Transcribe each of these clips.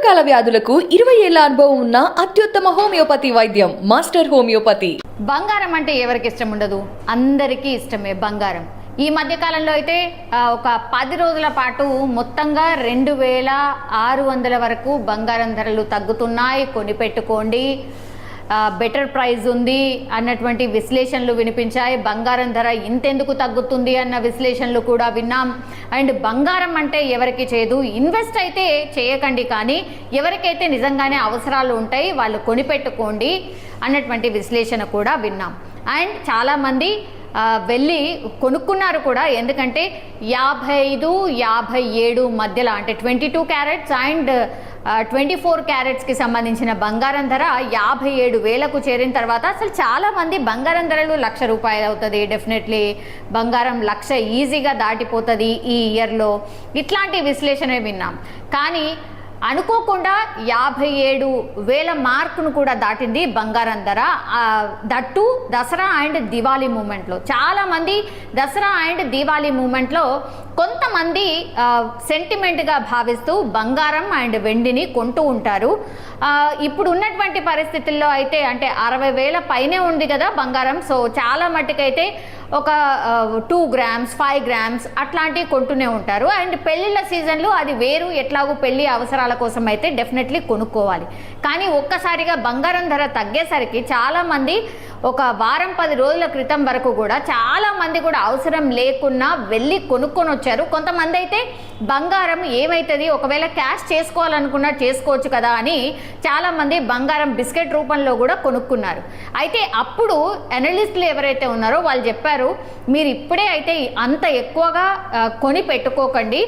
దీర్ఘకాల వ్యాధులకు 20 ఏళ్ల అనుభవం ఉన్న అత్యుత్తమ హోమియోపతి వైద్యం మాస్టర్ హోమియోపతి. బంగారం అంటే ఎవరికి ఇష్టం ఉండదు? అందరికీ ఇష్టమే బంగారం. ఈ మధ్య కాలంలో అయితే ఒక 10 రోజుల పాటు మొత్తంగా 2600 వరకు బంగారం ధరలు తగ్గుతున్నాయి, కొనిపెట్టుకోండి, బెటర్ ప్రైస్ ఉంది అన్నటువంటి విశ్లేషణలు వినిపించాయి. బంగారం ధర ఇంతెందుకు తగ్గుతుంది అన్న విశ్లేషణలు కూడా విన్నాం. అండ్ బంగారం అంటే ఎవరికి చేయదు, ఇన్వెస్ట్ అయితే చేయకండి, కానీ ఎవరికైతే నిజంగానే అవసరాలు ఉంటాయి వాళ్ళు కొనిపెట్టుకోండి అన్నటువంటి విశ్లేషణ కూడా విన్నాం. అండ్ చాలామంది వెళ్ళి కొనుక్కున్నారు కూడా. ఎందుకంటే 55, 57 మధ్యలో అంటే 22 క్యారెట్స్ అండ్ 24 క్యారెట్స్కి సంబంధించిన బంగారం ధర 57,000కు చేరిన తర్వాత అసలు చాలామంది బంగారం ధరలు ₹1,00,000 అవుతుంది, డెఫినెట్లీ బంగారం 1,00,000 ఈజీగా దాటిపోతుంది ఈ ఇయర్లో, ఇట్లాంటి విశ్లేషణ విన్నాం. కానీ అనుకోకుండా 57,000 మార్కును కూడా దాటింది బంగారం ధర. దట్టు దసరా అండ్ దివాళీ మూమెంట్లో చాలామంది దసరా అండ్ దివాళీ మూమెంట్లో కొంతమంది సెంటిమెంట్గా భావిస్తూ బంగారం అండ్ వెండిని కొంటూ ఉంటారు. ఇప్పుడు ఉన్నటువంటి పరిస్థితుల్లో అయితే అంటే 60,000 పైనే ఉంది కదా బంగారం. సో చాలా మట్టుకైతే ఒక 2 గ్రామ్స్ 5 గ్రామ్స్ అట్లాంటివి కొంటూనే ఉంటారు. అండ్ పెళ్ళిళ్ళ సీజన్లో అది వేరు, ఎట్లాగో పెళ్లి అవసరాల కోసం అయితే డెఫినెట్లీ కొనుక్కోవాలి. కానీ ఒక్కసారిగా బంగారం ధర తగ్గేసరికి చాలామంది ఒక వారం 10 రోజుల క్రితం వరకు కూడా చాలామంది కూడా అవసరం లేకున్నా వెళ్ళి కొనుక్కొని వచ్చారు. కొంతమంది అయితే బంగారం ఏమవుతుంది, ఒకవేళ క్యాష్ చేసుకోవాలనుకున్నా చేసుకోవచ్చు కదా అని చాలామంది బంగారం బిస్కెట్ రూపంలో కూడా కొనుక్కున్నారు. అయితే అప్పుడు అనలిస్టులు ఎవరైతే ఉన్నారో వాళ్ళు చెప్పారు, మీరు ఇప్పుడే అయితే అంత ఎక్కువగా కొని పెట్టుకోకండి,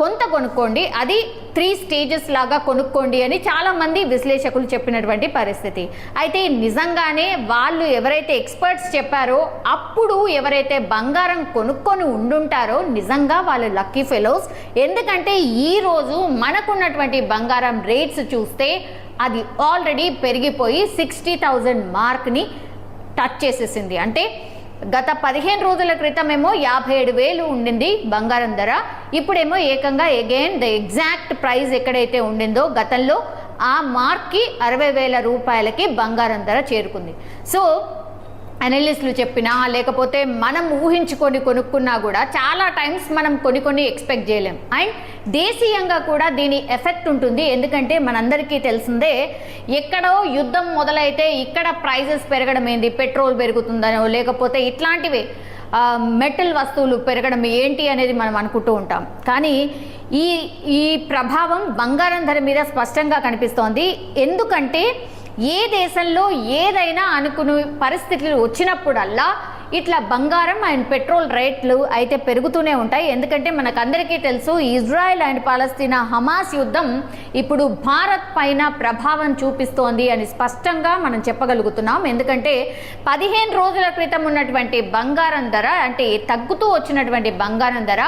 కొంత కొనుక్కోండి, అది 3 స్టేజెస్ లాగా కొనుక్కోండి అని చాలామంది విశ్లేషకులు చెప్పినటువంటి పరిస్థితి. అయితే నిజంగానే వాళ్ళు ఎవరైతే ఎక్స్పర్ట్స్ చెప్పారో అప్పుడు ఎవరైతే బంగారం కొనుక్కొని ఉండుంటారో నిజంగా వాళ్ళు లక్కీ ఫెలోస్. ఎందుకంటే ఈరోజు మనకున్నటువంటి బంగారం రేట్స్ చూస్తే అది ఆల్రెడీ పెరిగిపోయి 60,000 మార్క్ని టచ్ చేసేసింది. అంటే గత 15 రోజుల క్రితమేమో 57,000 ఉండింది బంగారం ధర, ఇప్పుడేమో ఏకంగా అగైన్ ద ఎగ్జాక్ట్ ప్రైస్ ఎక్కడైతే ఉండిందో గతంలో ఆ మార్క్కి 60,000 బంగారం ధర చేరుకుంది. సో అనలిస్టులు చెప్పినా లేకపోతే మనం ఊహించుకొని కొనుక్కున్నా కూడా చాలా టైమ్స్ మనం కొన్ని ఎక్స్పెక్ట్ చేయలేం. అండ్ దేశీయంగా కూడా దీని ఎఫెక్ట్ ఉంటుంది. ఎందుకంటే మనందరికీ తెలిసిందే, ఎక్కడో యుద్ధం మొదలైతే ఇక్కడ ప్రైజెస్ పెరగడం ఏంది, పెట్రోల్ పెరుగుతుందనో లేకపోతే ఇట్లాంటివి మెటల్ వస్తువులు పెరగడం ఏంటి అనేది మనం అనుకుంటూ ఉంటాం. కానీ ఈ ప్రభావం బంగారం ధర మీద స్పష్టంగా కనిపిస్తోంది. ఎందుకంటే ఏ దేశంలో ఏదైనా అనుకునే పరిస్థితులు వచ్చినప్పుడల్లా ఇట్లా బంగారం అండ్ పెట్రోల్ రేట్లు అయితే పెరుగుతూనే ఉంటాయి. ఎందుకంటే మనకందరికీ తెలుసు, ఇజ్రాయెల్ అండ్ పాలస్తీనా హమాస్ యుద్ధం ఇప్పుడు భారత్ పైన ప్రభావం చూపిస్తోంది అని స్పష్టంగా మనం చెప్పగలుగుతున్నాం. ఎందుకంటే 15 రోజుల క్రితం ఉన్నటువంటి బంగారం ధర అంటే తగ్గుతూ వచ్చినటువంటి బంగారం ధర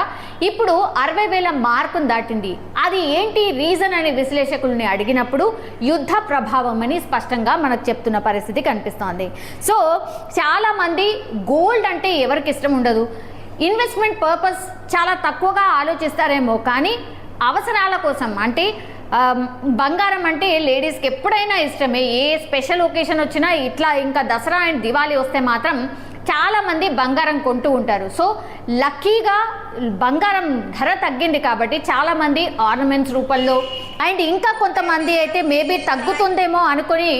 ఇప్పుడు 60,000 మార్కును దాటింది. అది ఏంటి రీజన్ అని విశ్లేషకుల్ని అడిగినప్పుడు యుద్ధ ప్రభావం అని స్పష్టంగా మనకు చెప్తున్న పరిస్థితి కనిపిస్తోంది. సో చాలామంది గోల్డ్ అంటే ఎవరికి ఇష్టం ఉండదు, ఇన్వెస్ట్మెంట్ పర్పస్ చాలా తక్కువగా ఆలోచిస్తారేమో, కానీ అవసరాల కోసం అంటే బంగారం అంటే లేడీస్కి ఎప్పుడైనా ఇష్టమే. ఏ స్పెషల్ ఒకేషన్ వచ్చినా ఇట్లా ఇంకా దసరా అండ్ దివాళీ వస్తే మాత్రం చాలామంది బంగారం కొంటూ ఉంటారు. సో లక్కీగా బంగారం ధర తగ్గింది కాబట్టి చాలామంది ఆర్నమెంట్స్ రూపంలో అండ్ ఇంకా కొంతమంది అయితే మేబీ తగ్గుతుందేమో అనుకొని,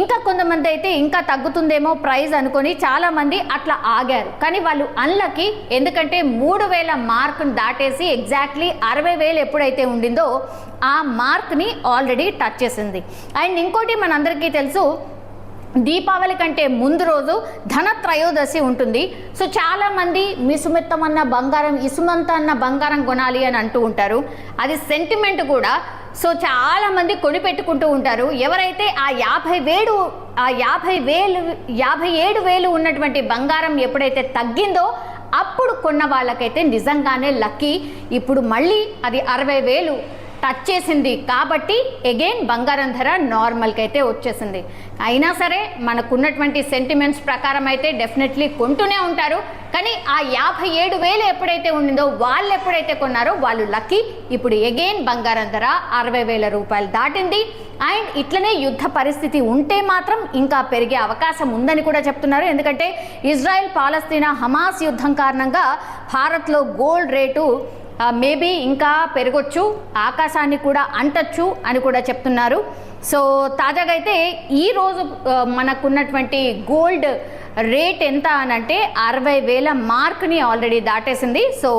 ఇంకా కొంతమంది అయితే ఇంకా తగ్గుతుందేమో ప్రైస్ అనుకొని చాలామంది అట్లా ఆగారు. కానీ వాళ్ళు అన్లక్కీ. ఎందుకంటే 3,000 మార్కును దాటేసి ఎగ్జాక్ట్లీ 60,000 ఎప్పుడైతే ఉండిందో ఆ మార్క్ని ఆల్రెడీ టచ్ చేసింది. అండ్ ఇంకోటి మనందరికీ తెలుసు, దీపావళి కంటే ముందు రోజు ధనత్రయోదశి ఉంటుంది. సో చాలామంది మిసుమెత్తమన్న బంగారం, ఇసుమంత అన్న బంగారం కొనాలి అని అంటూ ఉంటారు. అది సెంటిమెంట్ కూడా. సో చాలామంది కొనిపెట్టుకుంటూ ఉంటారు. ఎవరైతే ఆ 57,000 ఉన్నటువంటి బంగారం ఎప్పుడైతే తగ్గిందో అప్పుడు కొన్న వాళ్ళకైతే నిజంగానే లక్కీ. ఇప్పుడు మళ్ళీ అది 60,000 టచ్ చేసింది కాబట్టి అగైన్ బంగారం ధర నార్మల్కి అయితే వచ్చేసింది. అయినా సరే మనకున్నటువంటి సెంటిమెంట్స్ ప్రకారం అయితే డెఫినెట్లీ కొంటూనే ఉంటారు. కానీ ఆ 57,000 ఎప్పుడైతే ఉండిందో వాళ్ళు ఎప్పుడైతే కొన్నారో వాళ్ళు లక్కీ. ఇప్పుడు అగైన్ బంగారం ధర 60,000 రూపాయలు దాటింది. అండ్ ఇట్లనే యుద్ధ పరిస్థితి ఉంటే మాత్రం ఇంకా పెరిగే అవకాశం ఉందని కూడా చెప్తున్నారు. ఎందుకంటే ఇజ్రాయెల్ పాలస్తీనా హమాస్ యుద్ధం కారణంగా భారత్లో గోల్డ్ రేటు మేబీ ఇంకా పెరగొచ్చు, ఆకాశాన్ని కూడా అంటచ్చు అని కూడా చెప్తున్నారు. సో తాజాగా అయితే ఈరోజు మనకున్నటువంటి గోల్డ్ రేట్ ఎంత అనంటే 60,000 మార్క్ని ఆల్రెడీ దాటేసింది. సో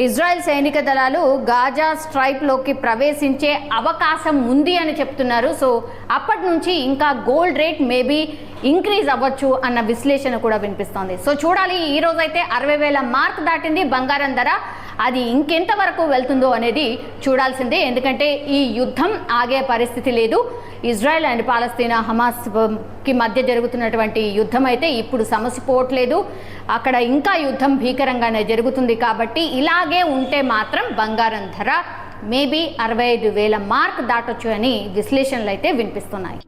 ఇజ్రాయెల్ సైనిక దళాలు గాజా స్ట్రైప్లోకి ప్రవేశించే అవకాశం ఉంది అని చెప్తున్నారు. సో అప్పటి నుంచి ఇంకా గోల్డ్ రేట్ మేబీ ఇంక్రీజ్ అవ్వచ్చు అన్న విశ్లేషణ కూడా వినిపిస్తోంది. సో చూడాలి, ఈ రోజు అయితే 60,000 మార్క్ దాటింది బంగారం ధర. అది ఇంకెంత వరకు వెళ్తుందో అనేది చూడాల్సిందే. ఎందుకంటే ఈ యుద్ధం ఆగే పరిస్థితి లేదు. ఇజ్రాయెల్ అండ్ పాలస్తీనా హమాస్కి మధ్య జరుగుతున్నటువంటి యుద్ధం అయితే ఇప్పుడు సమసిపోవట్లేదు. అక్కడ ఇంకా యుద్ధం భీకరంగానే జరుగుతుంది. కాబట్టి ఇలాగే ఉంటే మాత్రం బంగారం ధర మేబీ 65,000 మార్క్ దాటొచ్చు అని విశ్లేషణలు అయితే వినిపిస్తున్నాయి.